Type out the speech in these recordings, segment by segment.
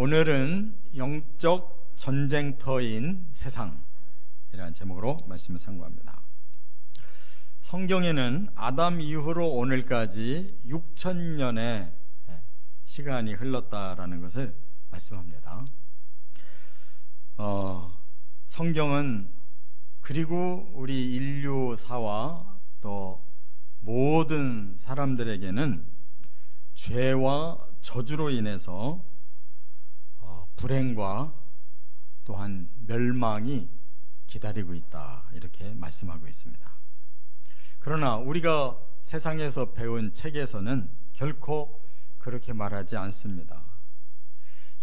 오늘은 영적 전쟁터인 세상이라는 제목으로 말씀을 상고합니다. 성경에는 아담 이후로 오늘까지 6,000년의 시간이 흘렀다라는 것을 말씀합니다. 성경은 그리고 우리 인류사와 또 모든 사람들에게는 죄와 저주로 인해서 불행과 또한 멸망이 기다리고 있다, 이렇게 말씀하고 있습니다. 그러나 우리가 세상에서 배운 책에서는 결코 그렇게 말하지 않습니다.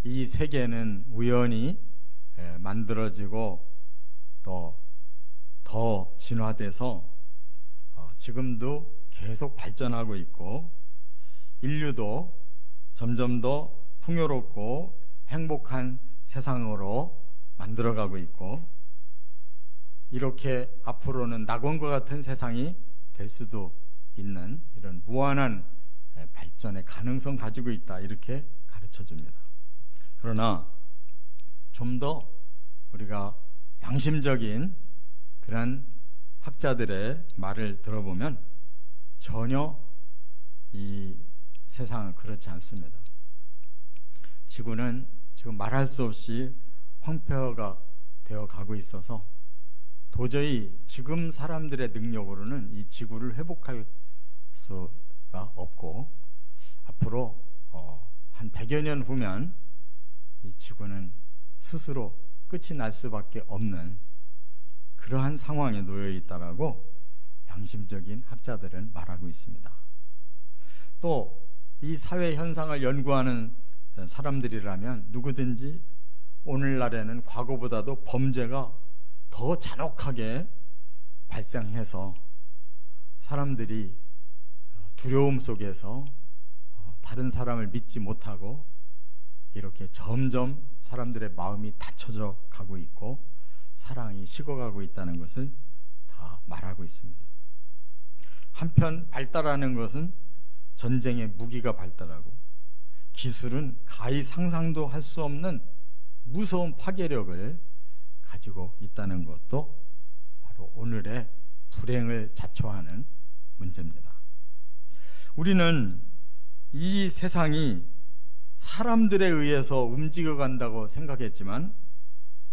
이 세계는 우연히 만들어지고 또 더 진화돼서 지금도 계속 발전하고 있고, 인류도 점점 더 풍요롭고 행복한 세상으로 만들어가고 있고, 이렇게 앞으로는 낙원과 같은 세상이 될 수도 있는 이런 무한한 발전의 가능성 가지고 있다, 이렇게 가르쳐 줍니다. 그러나 좀 더 우리가 양심적인 그런 학자들의 말을 들어보면 전혀 이 세상은 그렇지 않습니다. 지구는 지금 말할 수 없이 황폐화가 되어 가고 있어서 도저히 지금 사람들의 능력으로는 이 지구를 회복할 수가 없고, 앞으로 한 100여 년 후면 이 지구는 스스로 끝이 날 수밖에 없는 그러한 상황에 놓여 있다라고 양심적인 학자들은 말하고 있습니다. 또 이 사회 현상을 연구하는 사람들이라면 누구든지 오늘날에는 과거보다도 범죄가 더 잔혹하게 발생해서 사람들이 두려움 속에서 다른 사람을 믿지 못하고 이렇게 점점 사람들의 마음이 닫혀져 가고 있고 사랑이 식어가고 있다는 것을 다 말하고 있습니다. 한편 발달하는 것은 전쟁의 무기가 발달하고, 기술은 가히 상상도 할 수 없는 무서운 파괴력을 가지고 있다는 것도 바로 오늘의 불행을 자초하는 문제입니다. 우리는 이 세상이 사람들에 의해서 움직여간다고 생각했지만,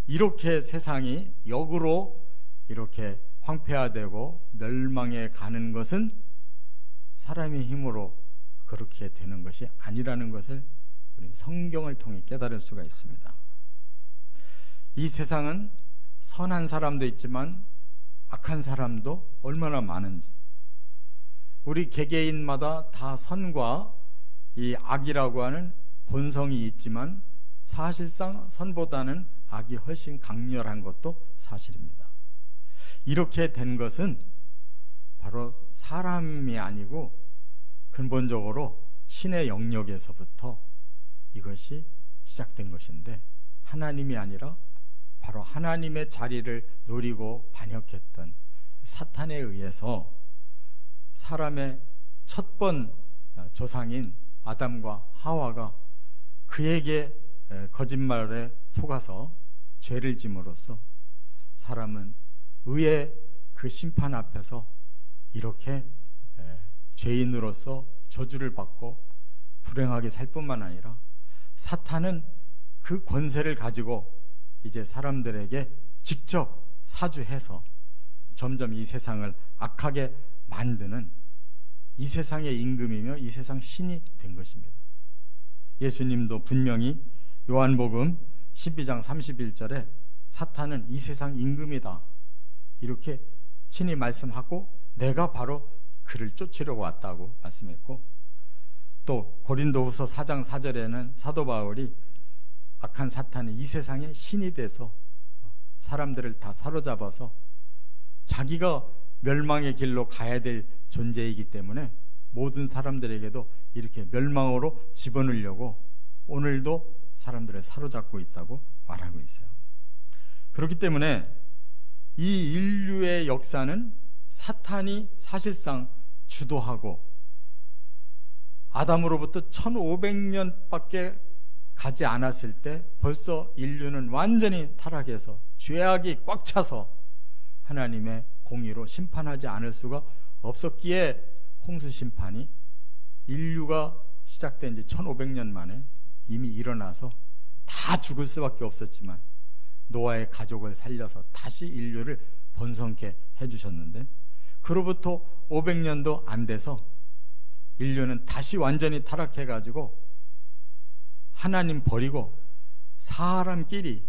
이렇게 세상이 역으로 이렇게 황폐화되고 멸망해 가는 것은 사람의 힘으로 그렇게 되는 것이 아니라는 것을 우리는 성경을 통해 깨달을 수가 있습니다. 이 세상은 선한 사람도 있지만 악한 사람도 얼마나 많은지, 우리 개개인마다 다 선과 이 악이라고 하는 본성이 있지만 사실상 선보다는 악이 훨씬 강렬한 것도 사실입니다. 이렇게 된 것은 바로 사람이 아니고 근본적으로 신의 영역에서부터 이것이 시작된 것인데, 하나님이 아니라 바로 하나님의 자리를 노리고 반역했던 사탄에 의해서 사람의 첫 번 조상인 아담과 하와가 그에게 거짓말에 속아서 죄를 짐으로써 사람은 의의 그 심판 앞에서 이렇게 죄인으로서 저주를 받고 불행하게 살 뿐만 아니라, 사탄은 그 권세를 가지고 이제 사람들에게 직접 사주해서 점점 이 세상을 악하게 만드는 이 세상의 임금이며 이 세상 신이 된 것입니다. 예수님도 분명히 요한복음 12장 31절에 사탄은 이 세상 임금이다, 이렇게 친히 말씀하고 내가 바로 그를 쫓으려고 왔다고 말씀했고, 또 고린도후서 4장 4절에는 사도 바울이 악한 사탄은 이 세상의 신이 돼서 사람들을 다 사로잡아서 자기가 멸망의 길로 가야 될 존재이기 때문에 모든 사람들에게도 이렇게 멸망으로 집어넣으려고 오늘도 사람들을 사로잡고 있다고 말하고 있어요. 그렇기 때문에 이 인류의 역사는 사탄이 사실상 주도하고 아담으로부터 1500년밖에 가지 않았을 때 벌써 인류는 완전히 타락해서 죄악이 꽉 차서 하나님의 공의로 심판하지 않을 수가 없었기에 홍수 심판이 인류가 시작된 지 1500년 만에 이미 일어나서 다 죽을 수밖에 없었지만 노아의 가족을 살려서 다시 인류를 번성케 해주셨는데, 그로부터 500년도 안 돼서 인류는 다시 완전히 타락해가지고 하나님 버리고 사람끼리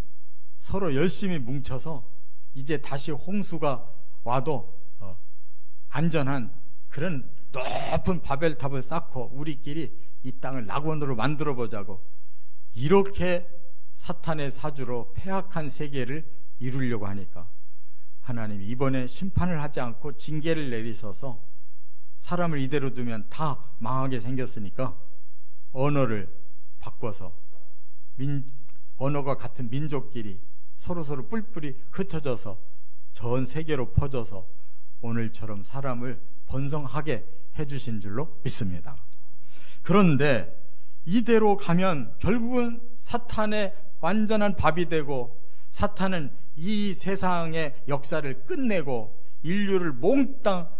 서로 열심히 뭉쳐서 이제 다시 홍수가 와도 안전한 그런 높은 바벨탑을 쌓고 우리끼리 이 땅을 낙원으로 만들어 보자고, 이렇게 사탄의 사주로 폐악한 세계를 이루려고 하니까 하나님이 이번에 심판을 하지 않고 징계를 내리셔서 사람을 이대로 두면 다 망하게 생겼으니까 언어를 바꿔서 언어가 같은 민족끼리 서로서로 뿔뿔이 흩어져서 전 세계로 퍼져서 오늘처럼 사람을 번성하게 해주신 줄로 믿습니다. 그런데 이대로 가면 결국은 사탄의 완전한 밥이 되고, 사탄은 이 세상의 역사를 끝내고 인류를 몽땅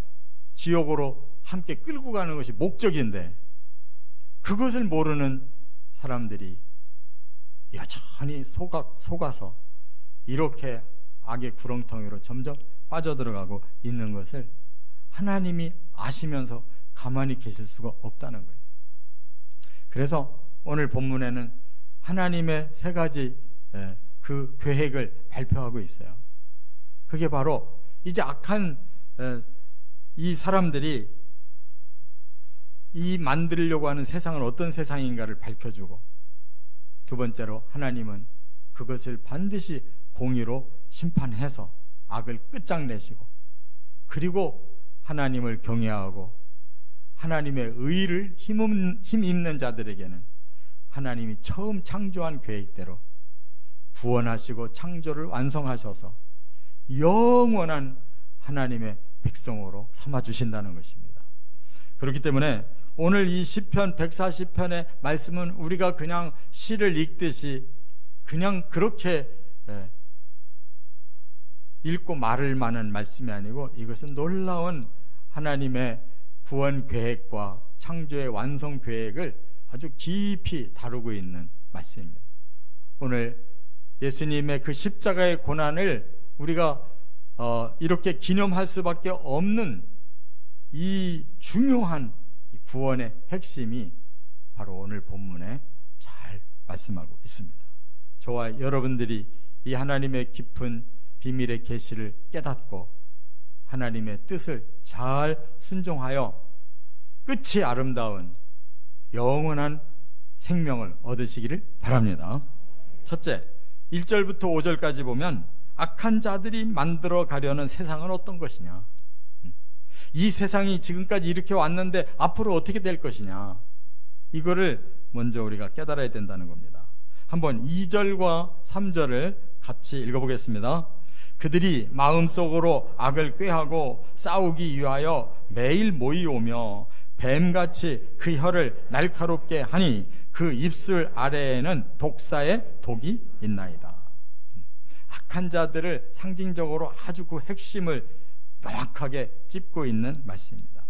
지옥으로 함께 끌고 가는 것이 목적인데, 그것을 모르는 사람들이 여전히 속아서 이렇게 악의 구렁텅이로 점점 빠져들어가고 있는 것을 하나님이 아시면서 가만히 계실 수가 없다는 거예요. 그래서 오늘 본문에는 하나님의 세 가지 그 계획을 발표하고 있어요. 그게 바로 이제 악한 이 사람들이 이 만들려고 하는 세상은 어떤 세상인가를 밝혀주고, 두 번째로 하나님은 그것을 반드시 공의로 심판해서 악을 끝장내시고, 그리고 하나님을 경외하고 하나님의 의를 힘입는 자들에게는 하나님이 처음 창조한 계획대로 구원하시고 창조를 완성하셔서 영원한 하나님의 백성으로 삼아주신다는 것입니다. 그렇기 때문에 오늘 이 시편 140편의 말씀은 우리가 그냥 시를 읽듯이 그냥 그렇게 읽고 말을 만한 말씀이 아니고, 이것은 놀라운 하나님의 구원 계획과 창조의 완성 계획을 아주 깊이 다루고 있는 말씀입니다. 오늘 예수님의 그 십자가의 고난을 우리가 이렇게 기념할 수밖에 없는 이 중요한 구원의 핵심이 바로 오늘 본문에 잘 말씀하고 있습니다. 저와 여러분들이 이 하나님의 깊은 비밀의 계시를 깨닫고 하나님의 뜻을 잘 순종하여 끝이 아름다운 영원한 생명을 얻으시기를 바랍니다. 첫째, 1절부터 5절까지 보면 악한 자들이 만들어 가려는 세상은 어떤 것이냐, 이 세상이 지금까지 이렇게 왔는데 앞으로 어떻게 될 것이냐, 이거를 먼저 우리가 깨달아야 된다는 겁니다. 한번 2절과 3절을 같이 읽어보겠습니다. 그들이 마음속으로 악을 꾀하고 싸우기 위하여 매일 모이오며 뱀같이 그 혀를 날카롭게 하니 그 입술 아래에는 독사의 독이 있나이다. 악한 자들을 상징적으로 아주 그 핵심을 명확하게 짚고 있는 말씀입니다.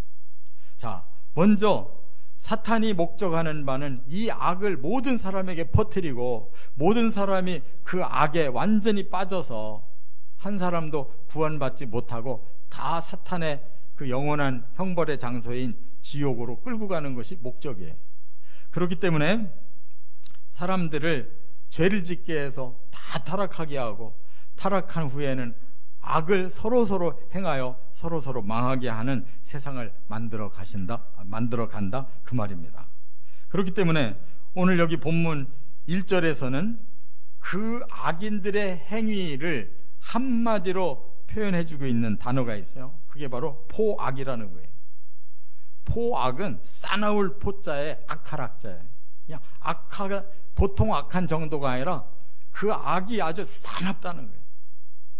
자, 먼저 사탄이 목적하는 바는 이 악을 모든 사람에게 퍼뜨리고 모든 사람이 그 악에 완전히 빠져서 한 사람도 구원받지 못하고 다 사탄의 그 영원한 형벌의 장소인 지옥으로 끌고 가는 것이 목적이에요. 그렇기 때문에 사람들을 죄를 짓게 해서 다 타락하게 하고, 타락한 후에는 악을 서로서로 행하여 서로서로 망하게 하는 세상을 만들어 간다 그 말입니다. 그렇기 때문에 오늘 여기 본문 1절에서는 그 악인들의 행위를 한마디로 표현해주고 있는 단어가 있어요. 그게 바로 포악이라는 거예요. 포악은 싸나울 포자에 악할 악자예요. 그냥 악하가 보통 악한 정도가 아니라 그 악이 아주 싸납다는 거예요.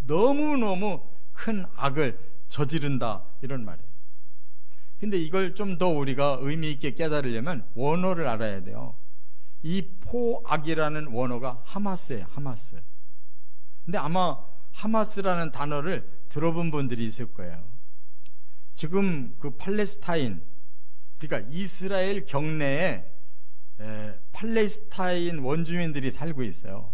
너무너무 큰 악을 저지른다, 이런 말이에요. 근데 이걸 좀 더 우리가 의미 있게 깨달으려면 원어를 알아야 돼요. 이 포악이라는 원어가 하마스예요. 하마스. 근데 아마 하마스라는 단어를 들어본 분들이 있을 거예요. 지금 그 팔레스타인, 그러니까 이스라엘 경내에 팔레스타인 원주민들이 살고 있어요.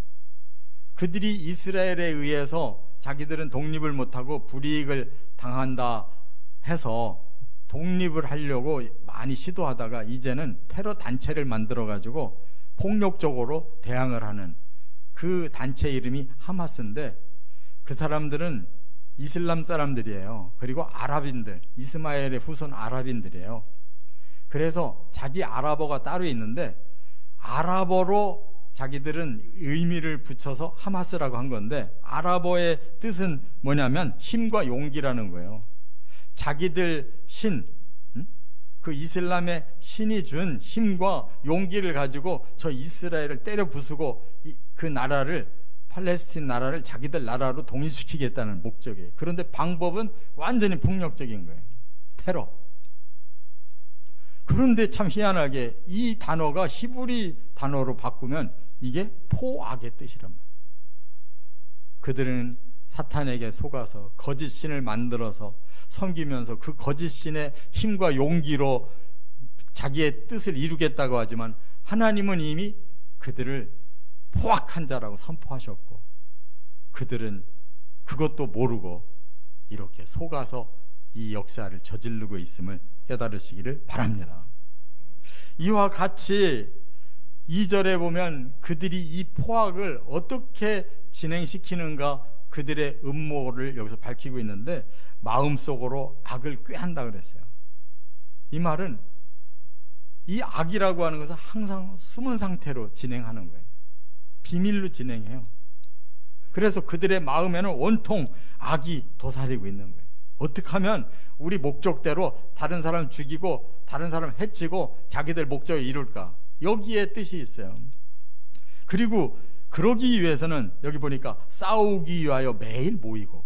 그들이 이스라엘에 의해서 자기들은 독립을 못하고 불이익을 당한다 해서 독립을 하려고 많이 시도하다가 이제는 테러 단체를 만들어 가지고 폭력적으로 대항을 하는 그 단체 이름이 하마스인데, 그 사람들은 이슬람 사람들이에요. 그리고 아랍인들, 이스마엘의 후손 아랍인들이에요. 그래서 자기 아랍어가 따로 있는데 아랍어로 자기들은 의미를 붙여서 하마스라고 한 건데, 아랍어의 뜻은 뭐냐면 힘과 용기라는 거예요. 자기들 신, 그 이슬람의 신이 준 힘과 용기를 가지고 저 이스라엘을 때려 부수고 그 나라를, 팔레스틴 나라를 자기들 나라로 독립시키겠다는 목적이에요. 그런데 방법은 완전히 폭력적인 거예요. 테러. 그런데 참 희한하게 이 단어가 히브리 단어로 바꾸면 이게 포악의 뜻이란 말이에요. 그들은 사탄에게 속아서 거짓 신을 만들어서 섬기면서 그 거짓 신의 힘과 용기로 자기의 뜻을 이루겠다고 하지만, 하나님은 이미 그들을 포악한 자라고 선포하셨고, 그들은 그것도 모르고 이렇게 속아서 이 역사를 저지르고 있음을 깨달으시기를 바랍니다. 이와 같이 2절에 보면 그들이 이 포악을 어떻게 진행시키는가, 그들의 음모를 여기서 밝히고 있는데, 마음속으로 악을 꾀한다 그랬어요. 이 말은 이 악이라고 하는 것은 항상 숨은 상태로 진행하는 거예요. 비밀로 진행해요. 그래서 그들의 마음에는 온통 악이 도사리고 있는 거예요. 어떻게 하면 우리 목적대로 다른 사람 죽이고 다른 사람 해치고 자기들 목적을 이룰까, 여기에 뜻이 있어요. 그리고 그러기 위해서는 여기 보니까 싸우기 위하여 매일 모이고,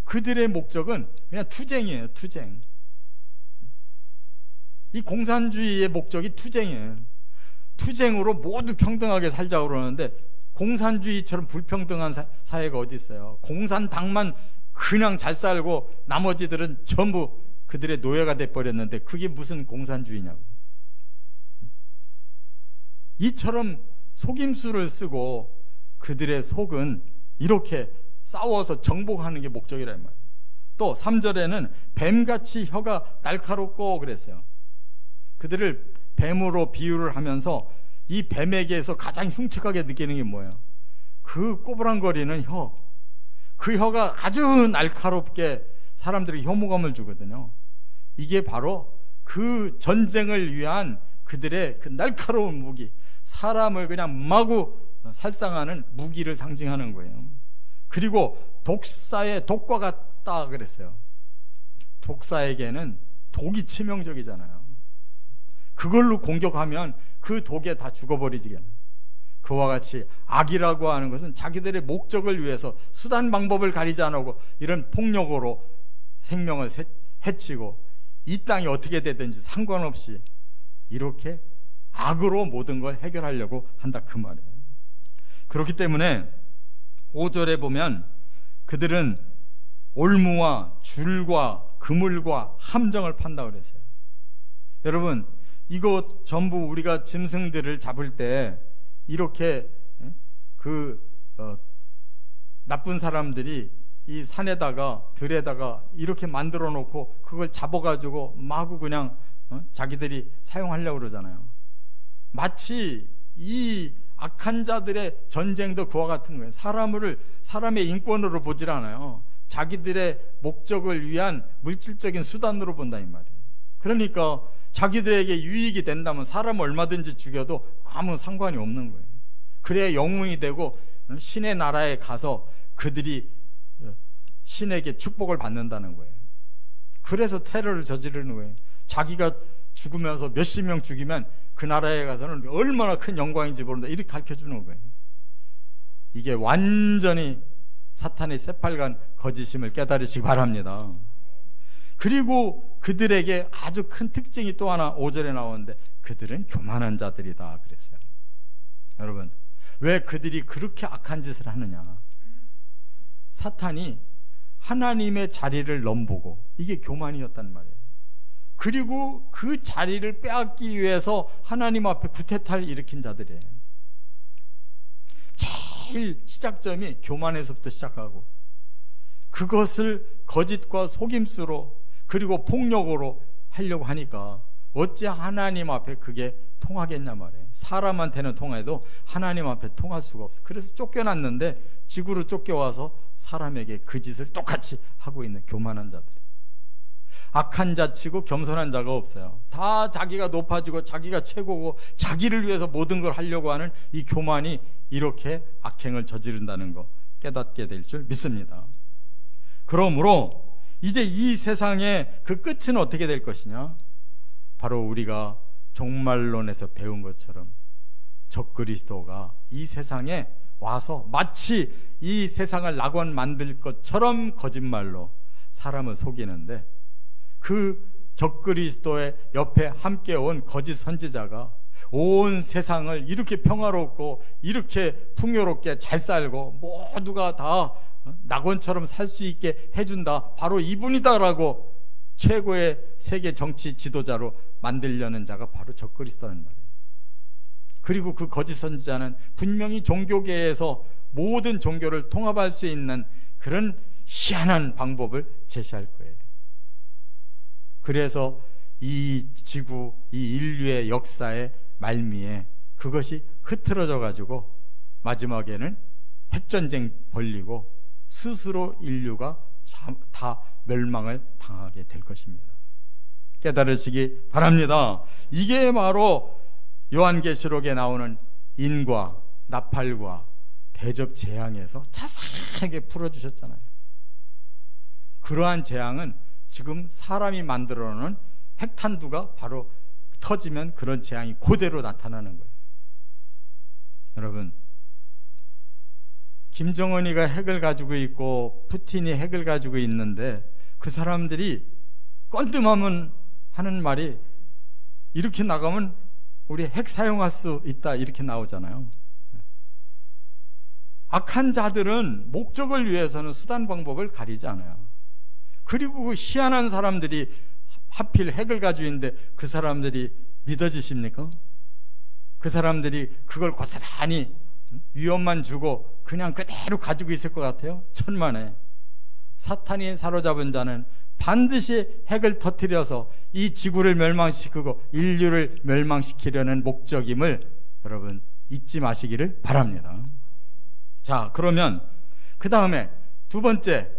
그들의 목적은 그냥 투쟁이에요. 투쟁. 이 공산주의의 목적이 투쟁이에요. 투쟁으로 모두 평등하게 살자고 그러는데, 공산주의처럼 불평등한 사회가 어디 있어요. 공산당만 그냥 잘 살고 나머지들은 전부 그들의 노예가 돼버렸는데 그게 무슨 공산주의냐고. 이처럼 속임수를 쓰고 그들의 속은 이렇게 싸워서 정복하는 게 목적이란 말이에요. 또 3절에는 뱀같이 혀가 날카롭고 그랬어요. 그들을 뱀으로 비유를 하면서 이 뱀에게서 가장 흉측하게 느끼는 게 뭐예요? 그 꼬부랑거리는 혀. 그 혀가 아주 날카롭게 사람들에게 혐오감을 주거든요. 이게 바로 그 전쟁을 위한 그들의 그 날카로운 무기, 사람을 그냥 마구 살상하는 무기를 상징하는 거예요. 그리고 독사의 독과 같다 그랬어요. 독사에게는 독이 치명적이잖아요. 그걸로 공격하면 그 독에 다 죽어버리지겠네요. 그와 같이 악이라고 하는 것은 자기들의 목적을 위해서 수단 방법을 가리지 않고 이런 폭력으로 생명을 해치고 이 땅이 어떻게 되든지 상관없이 이렇게 악으로 모든 걸 해결하려고 한다 그 말이에요. 그렇기 때문에 5절에 보면 그들은 올무와 줄과 그물과 함정을 판다 그랬어요. 여러분, 이거 전부 우리가 짐승들을 잡을 때 이렇게 나쁜 사람들이 이 산에다가 들에다가 이렇게 만들어 놓고 그걸 잡아가지고 마구 그냥 자기들이 사용하려고 그러잖아요. 마치 이 악한 자들의 전쟁도 그와 같은 거예요. 사람의 인권으로 보질 않아요. 자기들의 목적을 위한 물질적인 수단으로 본다 이 말이에요. 그러니까 자기들에게 유익이 된다면 사람을 얼마든지 죽여도 아무 상관이 없는 거예요. 그래야 영웅이 되고 신의 나라에 가서 그들이 신에게 축복을 받는다는 거예요. 그래서 테러를 저지르는 거예요. 자기가 죽으면서 몇십 명 죽이면 그 나라에 가서는 얼마나 큰 영광인지 모른다 이렇게 가르쳐주는 거예요. 이게 완전히 사탄의 새빨간 거짓임을 깨달으시기 바랍니다. 그리고 그들에게 아주 큰 특징이 또 하나 5절에 나오는데 그들은 교만한 자들이다 그랬어요. 여러분, 왜 그들이 그렇게 악한 짓을 하느냐? 사탄이 하나님의 자리를 넘보고, 이게 교만이었단 말이에요. 그리고 그 자리를 빼앗기 위해서 하나님 앞에 구태타를 일으킨 자들이에요. 제일 시작점이 교만에서부터 시작하고, 그것을 거짓과 속임수로 그리고 폭력으로 하려고 하니까 어찌 하나님 앞에 그게 통하겠냐 말이에요. 사람한테는 통해도 하나님 앞에 통할 수가 없어요. 그래서 쫓겨났는데 지구로 쫓겨와서 사람에게 그 짓을 똑같이 하고 있는 교만한 자들. 악한 자치고 겸손한 자가 없어요. 다 자기가 높아지고 자기가 최고고 자기를 위해서 모든 걸 하려고 하는 이 교만이 이렇게 악행을 저지른다는 거 깨닫게 될 줄 믿습니다. 그러므로 이제 이 세상의 그 끝은 어떻게 될 것이냐? 바로 우리가 종말론에서 배운 것처럼 적그리스도가 이 세상에 와서 마치 이 세상을 낙원 만들 것처럼 거짓말로 사람을 속이는데, 그 적그리스도의 옆에 함께 온 거짓 선지자가 온 세상을 이렇게 평화롭고 이렇게 풍요롭게 잘 살고 모두가 다 낙원처럼 살 수 있게 해준다, 바로 이분이다라고 최고의 세계 정치 지도자로 만들려는 자가 바로 적그리스도라는 말이에요. 그리고 그 거짓 선지자는 분명히 종교계에서 모든 종교를 통합할 수 있는 그런 희한한 방법을 제시할 거예요. 그래서 이 지구, 이 인류의 역사의 말미에 그것이 흐트러져 가지고 마지막에는 핵전쟁 벌리고 스스로 인류가 다 멸망을 당하게 될 것입니다. 깨달으시기 바랍니다. 이게 바로 요한계시록에 나오는 인과 나팔과 대접 재앙에서 자세하게 풀어주셨잖아요. 그러한 재앙은 지금 사람이 만들어 놓은 핵탄두가 바로 터지면 그런 재앙이 그대로 나타나는 거예요. 여러분, 김정은이가 핵을 가지고 있고 푸틴이 핵을 가지고 있는데 그 사람들이 건드하면 하는 말이 이렇게 나가면 우리 핵 사용할 수 있다, 이렇게 나오잖아요. 악한 자들은 목적을 위해서는 수단 방법을 가리지 않아요. 그리고 그 희한한 사람들이 하필 핵을 가지고 있는데 그 사람들이 믿어지십니까? 그 사람들이 그걸 고스란히 위험만 주고 그냥 그대로 가지고 있을 것 같아요? 천만에. 사탄이 사로잡은 자는 반드시 핵을 터뜨려서 이 지구를 멸망시키고 인류를 멸망시키려는 목적임을 여러분 잊지 마시기를 바랍니다. 자, 그러면 그 다음에 두 번째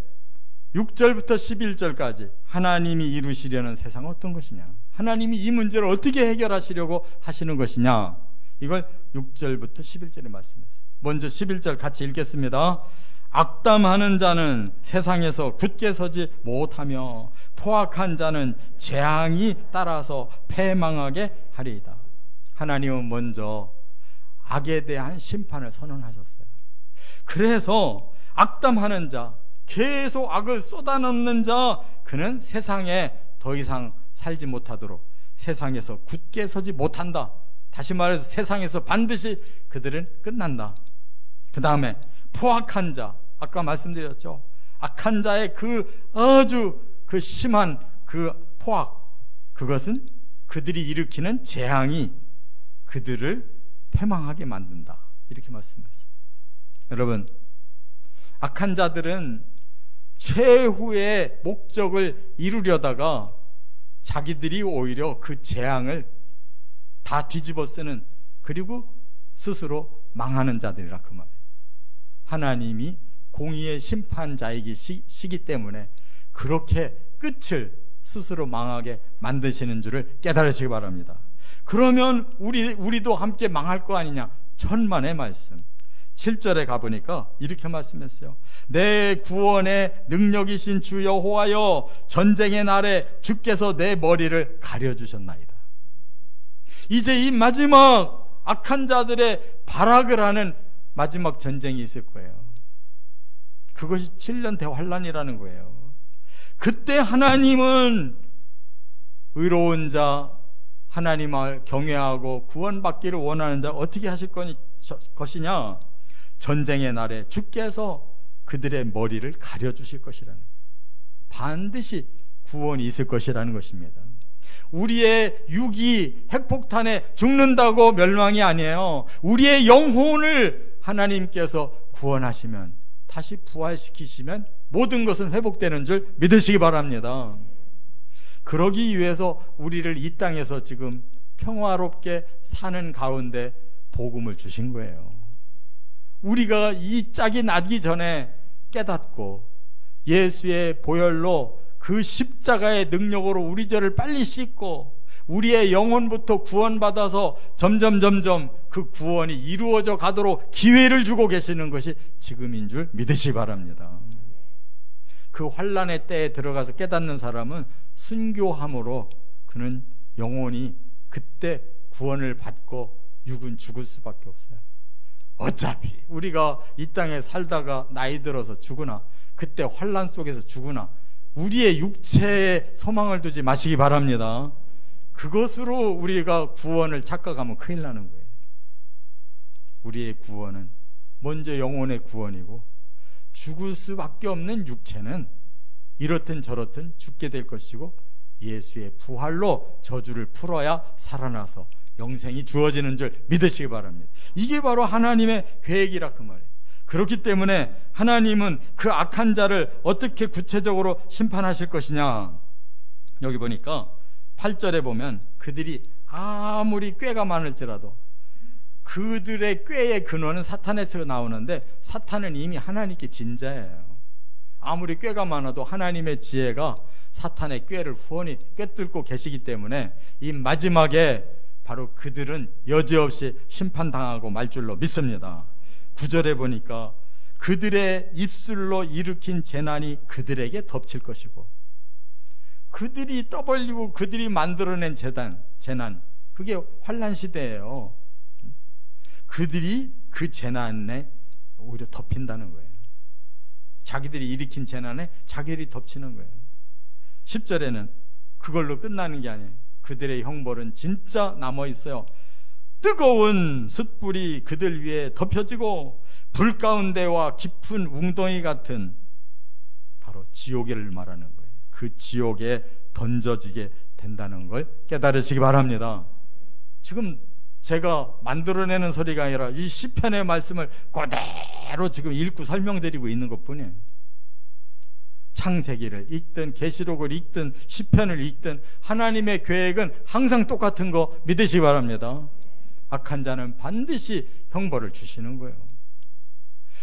6절부터 11절까지 하나님이 이루시려는 세상은 어떤 것이냐, 하나님이 이 문제를 어떻게 해결하시려고 하시는 것이냐, 이걸 6절부터 11절에 말씀했어요. 먼저 11절 같이 읽겠습니다. 악담하는 자는 세상에서 굳게 서지 못하며 포악한 자는 재앙이 따라서 패망하게 하리이다. 하나님은 먼저 악에 대한 심판을 선언하셨어요. 그래서 악담하는 자, 계속 악을 쏟아넣는 자, 그는 세상에 더 이상 살지 못하도록 세상에서 굳게 서지 못한다. 다시 말해서 세상에서 반드시 그들은 끝난다. 그 다음에 포악한 자, 아까 말씀드렸죠. 악한 자의 그 아주 그 심한 그 포악, 그것은 그들이 일으키는 재앙이 그들을 패망하게 만든다, 이렇게 말씀했어요. 여러분, 악한 자들은 최후의 목적을 이루려다가 자기들이 오히려 그 재앙을 다 뒤집어 쓰는, 그리고 스스로 망하는 자들이라 그 말이에요. 하나님이 공의의 심판자이기 때문에 그렇게 끝을 스스로 망하게 만드시는 줄을 깨달으시기 바랍니다. 그러면 우리도 함께 망할 거 아니냐? 천만의 말씀. 7절에 가보니까 이렇게 말씀했어요. 내 구원의 능력이신 주 여호와여, 전쟁의 날에 주께서 내 머리를 가려주셨나이다. 이제 이 마지막 악한 자들의 발악을 하는 마지막 전쟁이 있을 거예요. 그것이 7년 대환란이라는 거예요. 그때 하나님은 의로운 자, 하나님을 경외하고 구원받기를 원하는 자 어떻게 하실 것이냐? 전쟁의 날에 주께서 그들의 머리를 가려주실 것이라는 거예요. 반드시 구원이 있을 것이라는 것입니다. 우리의 육이 핵폭탄에 죽는다고 멸망이 아니에요. 우리의 영혼을 하나님께서 구원하시면, 다시 부활시키시면 모든 것은 회복되는 줄 믿으시기 바랍니다. 그러기 위해서 우리를 이 땅에서 지금 평화롭게 사는 가운데 복음을 주신 거예요. 우리가 이 짝이 나기 전에 깨닫고 예수의 보혈로 그 십자가의 능력으로 우리 죄를 빨리 씻고 우리의 영혼부터 구원받아서 점점 그 구원이 이루어져 가도록 기회를 주고 계시는 것이 지금인 줄 믿으시기 바랍니다. 그 환난의 때에 들어가서 깨닫는 사람은 순교함으로 그는 영혼이 그때 구원을 받고 육은 죽을 수밖에 없어요. 어차피 우리가 이 땅에 살다가 나이 들어서 죽으나, 그때 환난 속에서 죽으나 우리의 육체에 소망을 두지 마시기 바랍니다. 그것으로 우리가 구원을 착각하면 큰일 나는 거예요. 우리의 구원은 먼저 영혼의 구원이고, 죽을 수밖에 없는 육체는 이렇든 저렇든 죽게 될 것이고, 예수의 부활로 저주를 풀어야 살아나서 영생이 주어지는 줄 믿으시기 바랍니다. 이게 바로 하나님의 계획이라 그 말이에요. 그렇기 때문에 하나님은 그 악한 자를 어떻게 구체적으로 심판하실 것이냐, 여기 보니까 8절에 보면 그들이 아무리 꾀가 많을지라도, 그들의 꾀의 근원은 사탄에서 나오는데 사탄은 이미 하나님께 진자예요. 아무리 꾀가 많아도 하나님의 지혜가 사탄의 꾀를 후원히 꿰뚫고 계시기 때문에 이 마지막에 바로 그들은 여지없이 심판당하고 말 줄로 믿습니다. 9절에 보니까 그들의 입술로 일으킨 재난이 그들에게 덮칠 것이고, 그들이 떠벌리고 그들이 만들어낸 재난, 그게 환난 시대예요. 그들이 그 재난에 오히려 덮인다는 거예요. 자기들이 일으킨 재난에 자기들이 덮치는 거예요. 10절에는 그걸로 끝나는 게 아니에요. 그들의 형벌은 진짜 남아있어요. 뜨거운 숯불이 그들 위에 덮여지고 불 가운데와 깊은 웅덩이 같은, 바로 지옥을 말하는 거예요. 그 지옥에 던져지게 된다는 걸 깨달으시기 바랍니다. 지금 제가 만들어내는 소리가 아니라 이 시편의 말씀을 그대로 지금 읽고 설명드리고 있는 것뿐이에요. 창세기를 읽든 계시록을 읽든 시편을 읽든 하나님의 계획은 항상 똑같은 거 믿으시기 바랍니다. 악한 자는 반드시 형벌을 주시는 거예요.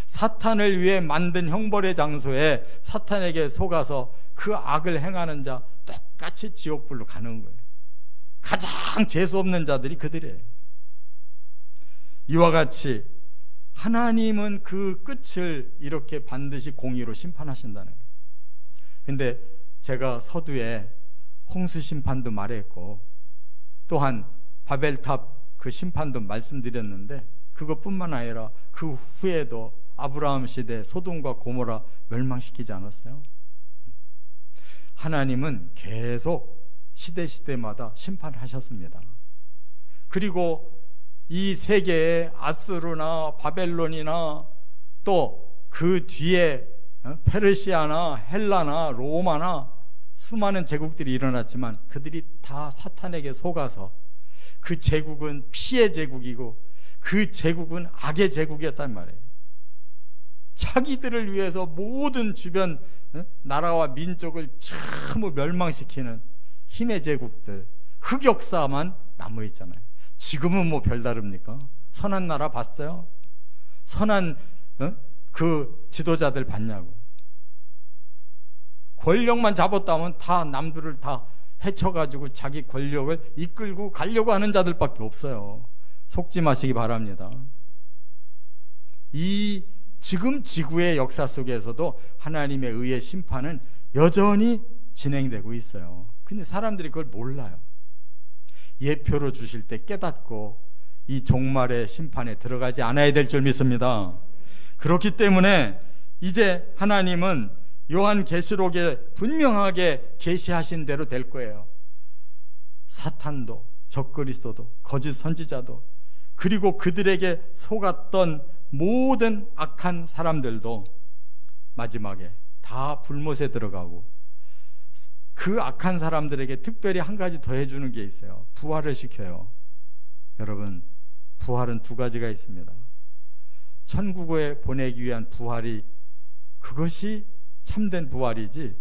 사탄을 위해 만든 형벌의 장소에 사탄에게 속아서 그 악을 행하는 자 똑같이 지옥불로 가는 거예요. 가장 재수 없는 자들이 그들이에요. 이와 같이 하나님은 그 끝을 이렇게 반드시 공의로 심판하신다는 거예요. 근데 제가 서두에 홍수 심판도 말했고, 또한 바벨탑 그 심판도 말씀드렸는데, 그것뿐만 아니라 그 후에도 아브라함 시대 소돔과 고모라 멸망시키지 않았어요? 하나님은 계속 시대마다 심판하셨습니다. 그리고 이 세계에 아수르나 바벨론이나 또 그 뒤에 페르시아나 헬라나 로마나 수많은 제국들이 일어났지만 그들이 다 사탄에게 속아서 그 제국은 피의 제국이고 그 제국은 악의 제국이었단 말이에요. 자기들을 위해서 모든 주변 나라와 민족을 전부 멸망시키는 힘의 제국들, 흑역사만 남아있잖아요. 지금은 뭐 별다릅니까? 선한 나라 봤어요? 선한 그 지도자들 봤냐고. 권력만 잡았다면 다 남들을 다 해쳐가지고 자기 권력을 이끌고 가려고 하는 자들밖에 없어요. 속지 마시기 바랍니다. 이 지금 지구의 역사 속에서도 하나님의 의의 심판은 여전히 진행되고 있어요. 근데 사람들이 그걸 몰라요. 예표로 주실 때 깨닫고 이 종말의 심판에 들어가지 않아야 될 줄 믿습니다. 그렇기 때문에 이제 하나님은 요한계시록에 분명하게 계시하신 대로 될 거예요. 사탄도, 적그리스도도, 거짓 선지자도, 그리고 그들에게 속았던 모든 악한 사람들도 마지막에 다 불못에 들어가고, 그 악한 사람들에게 특별히 한 가지 더 해주는 게 있어요. 부활을 시켜요. 여러분, 부활은 두 가지가 있습니다. 천국에 보내기 위한 부활이, 그것이 참된 부활이지,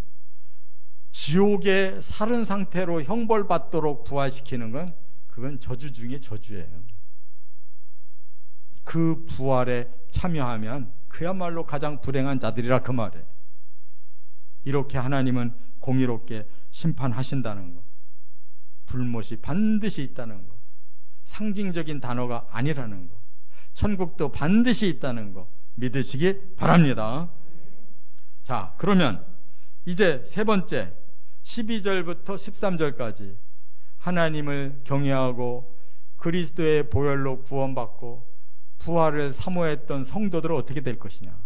지옥에 살은 상태로 형벌받도록 부활시키는 건, 그건 저주 중에 저주예요. 그 부활에 참여하면 그야말로 가장 불행한 자들이라 그 말이에요. 이렇게 하나님은 공의롭게 심판하신다는 거, 불못이 반드시 있다는 거, 상징적인 단어가 아니라는 거, 천국도 반드시 있다는 거 믿으시기 바랍니다. 자, 그러면 이제 세 번째 12절부터 13절까지 하나님을 경외하고 그리스도의 보혈로 구원받고 부활을 사모했던 성도들은 어떻게 될 것이냐.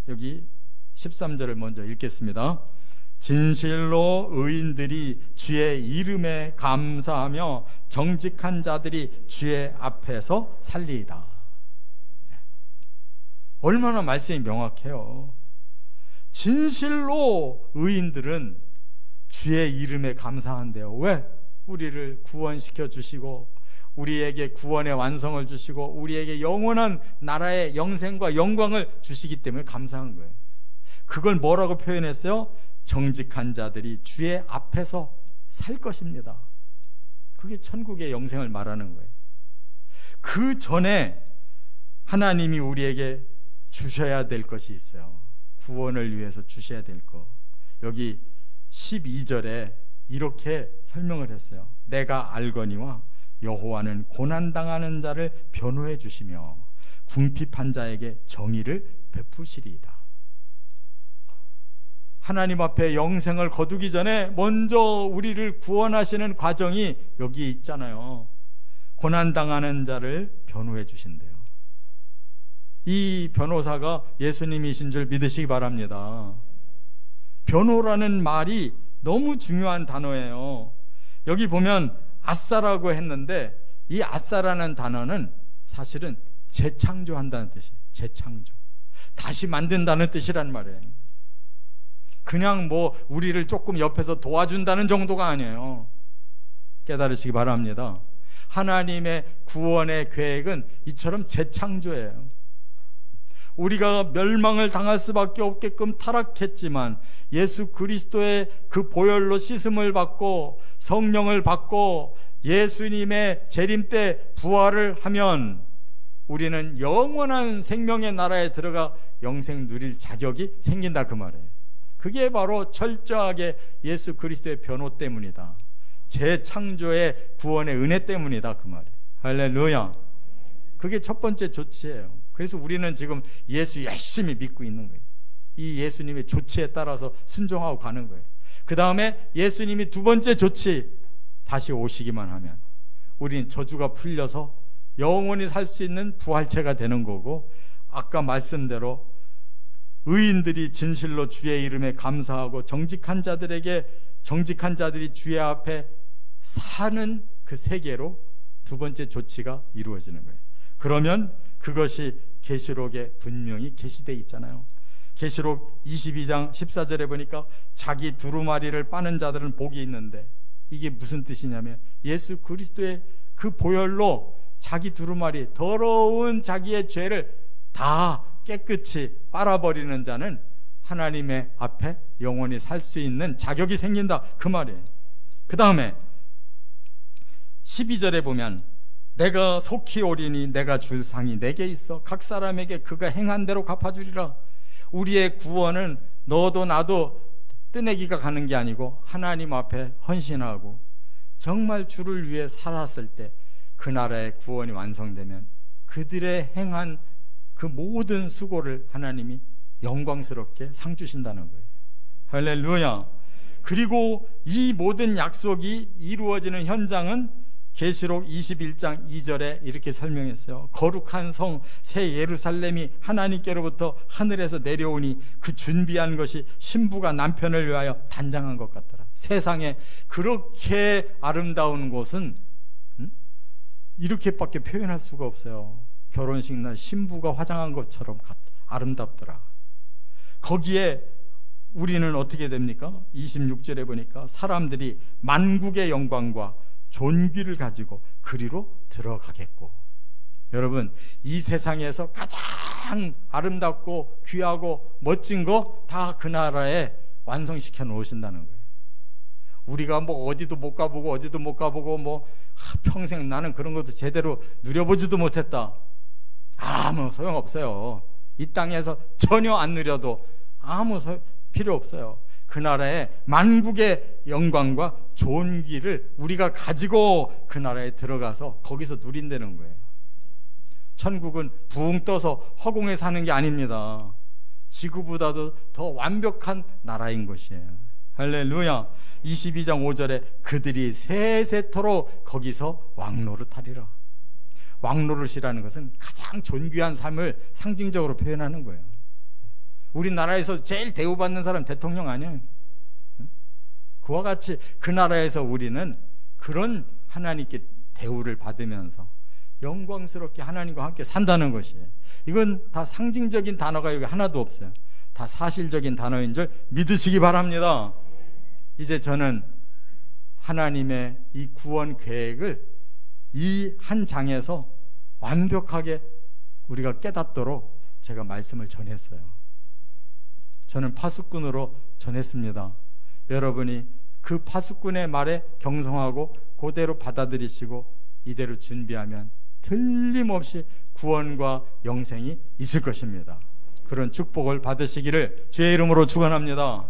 여기 13절을 먼저 읽겠습니다. 진실로 의인들이 주의 이름에 감사하며 정직한 자들이 주의 앞에서 살리이다. 얼마나 말씀이 명확해요. 진실로 의인들은 주의 이름에 감사한대요. 왜? 우리를 구원시켜 주시고 우리에게 구원의 완성을 주시고 우리에게 영원한 나라의 영생과 영광을 주시기 때문에 감사한 거예요. 그걸 뭐라고 표현했어요? 정직한 자들이 주의 앞에서 살 것입니다. 그게 천국의 영생을 말하는 거예요. 그 전에 하나님이 우리에게 주셔야 될 것이 있어요. 구원을 위해서 주셔야 될 것. 여기 12절에 이렇게 설명을 했어요. 내가 알거니와 여호와는 고난당하는 자를 변호해 주시며 궁핍한 자에게 정의를 베푸시리이다. 하나님 앞에 영생을 거두기 전에 먼저 우리를 구원하시는 과정이 여기 있잖아요. 고난당하는 자를 변호해 주신대요. 이 변호사가 예수님이신 줄 믿으시기 바랍니다. 변호라는 말이 너무 중요한 단어예요. 여기 보면 아싸라고 했는데 이 아싸라는 단어는 사실은 재창조한다는 뜻이에요. 재창조, 다시 만든다는 뜻이란 말이에요. 그냥 뭐 우리를 조금 옆에서 도와준다는 정도가 아니에요. 깨달으시기 바랍니다. 하나님의 구원의 계획은 이처럼 재창조예요. 우리가 멸망을 당할 수밖에 없게끔 타락했지만 예수 그리스도의 그 보혈로 씻음을 받고 성령을 받고 예수님의 재림 때 부활을 하면 우리는 영원한 생명의 나라에 들어가 영생 누릴 자격이 생긴다 그 말이에요. 그게 바로 철저하게 예수 그리스도의 변호 때문이다. 재창조의 구원의 은혜 때문이다 그 말이에요. 할렐루야. 그게 첫 번째 조치예요. 그래서 우리는 지금 예수 열심히 믿고 있는 거예요. 이 예수님의 조치에 따라서 순종하고 가는 거예요. 그 다음에 예수님이 두 번째 조치, 다시 오시기만 하면 우리는 저주가 풀려서 영원히 살 수 있는 부활체가 되는 거고, 아까 말씀대로 의인들이 진실로 주의 이름에 감사하고 정직한 자들이 주의 앞에 사는 그 세계로 두 번째 조치가 이루어지는 거예요. 그러면 그것이 계시록에 분명히 계시되어 있잖아요. 계시록 22장 14절에 보니까 자기 두루마리를 빠는 자들은 복이 있는데, 이게 무슨 뜻이냐면 예수 그리스도의 그 보혈로 자기 두루마리, 더러운 자기의 죄를 다 깨끗이 빨아버리는 자는 하나님의 앞에 영원히 살 수 있는 자격이 생긴다 그 말이에요. 그 다음에 12절에 보면 내가 속히 오리니 내가 줄 상이 내게 있어 각 사람에게 그가 행한 대로 갚아주리라. 우리의 구원은 너도 나도 뜨내기가 가는 게 아니고 하나님 앞에 헌신하고 정말 주를 위해 살았을 때 그 나라의 구원이 완성되면 그들의 행한 그 모든 수고를 하나님이 영광스럽게 상 주신다는 거예요. 할렐루야. 그리고 이 모든 약속이 이루어지는 현장은 계시록 21장 2절에 이렇게 설명했어요. 거룩한 성 새 예루살렘이 하나님께로부터 하늘에서 내려오니 그 준비한 것이 신부가 남편을 위하여 단장한 것 같더라. 세상에 그렇게 아름다운 곳은 이렇게밖에 표현할 수가 없어요. 결혼식 날 신부가 화장한 것처럼 아름답더라. 거기에 우리는 어떻게 됩니까? 26절에 보니까 사람들이 만국의 영광과 존귀를 가지고 그리로 들어가겠고. 여러분, 이 세상에서 가장 아름답고 귀하고 멋진 거 다 그 나라에 완성시켜 놓으신다는 거예요. 우리가 뭐 어디도 못 가보고 어디도 못 가보고 뭐 평생 나는 그런 것도 제대로 누려보지도 못했다. 아무 소용없어요. 이 땅에서 전혀 안 누려도 아무 필요 없어요. 그 나라의 만국의 영광과 존귀를 우리가 가지고 그 나라에 들어가서 거기서 누린다는 거예요. 천국은 붕 떠서 허공에 사는 게 아닙니다. 지구보다도 더 완벽한 나라인 것이에요. 할렐루야. 22장 5절에 그들이 세세토록 거기서 왕노릇하리라. 왕노릇이라는 것은 가장 존귀한 삶을 상징적으로 표현하는 거예요. 우리나라에서 제일 대우받는 사람 대통령 아니에요? 그와 같이 그 나라에서 우리는 그런 하나님께 대우를 받으면서 영광스럽게 하나님과 함께 산다는 것이에요. 이건 다 상징적인 단어가 여기 하나도 없어요. 다 사실적인 단어인 줄 믿으시기 바랍니다. 이제 저는 하나님의 이 구원 계획을 이 한 장에서 완벽하게 우리가 깨닫도록 제가 말씀을 전했어요. 저는 파수꾼으로 전했습니다. 여러분이 그 파수꾼의 말에 경성하고 그대로 받아들이시고 이대로 준비하면 틀림없이 구원과 영생이 있을 것입니다. 그런 축복을 받으시기를 주의 이름으로 축원합니다.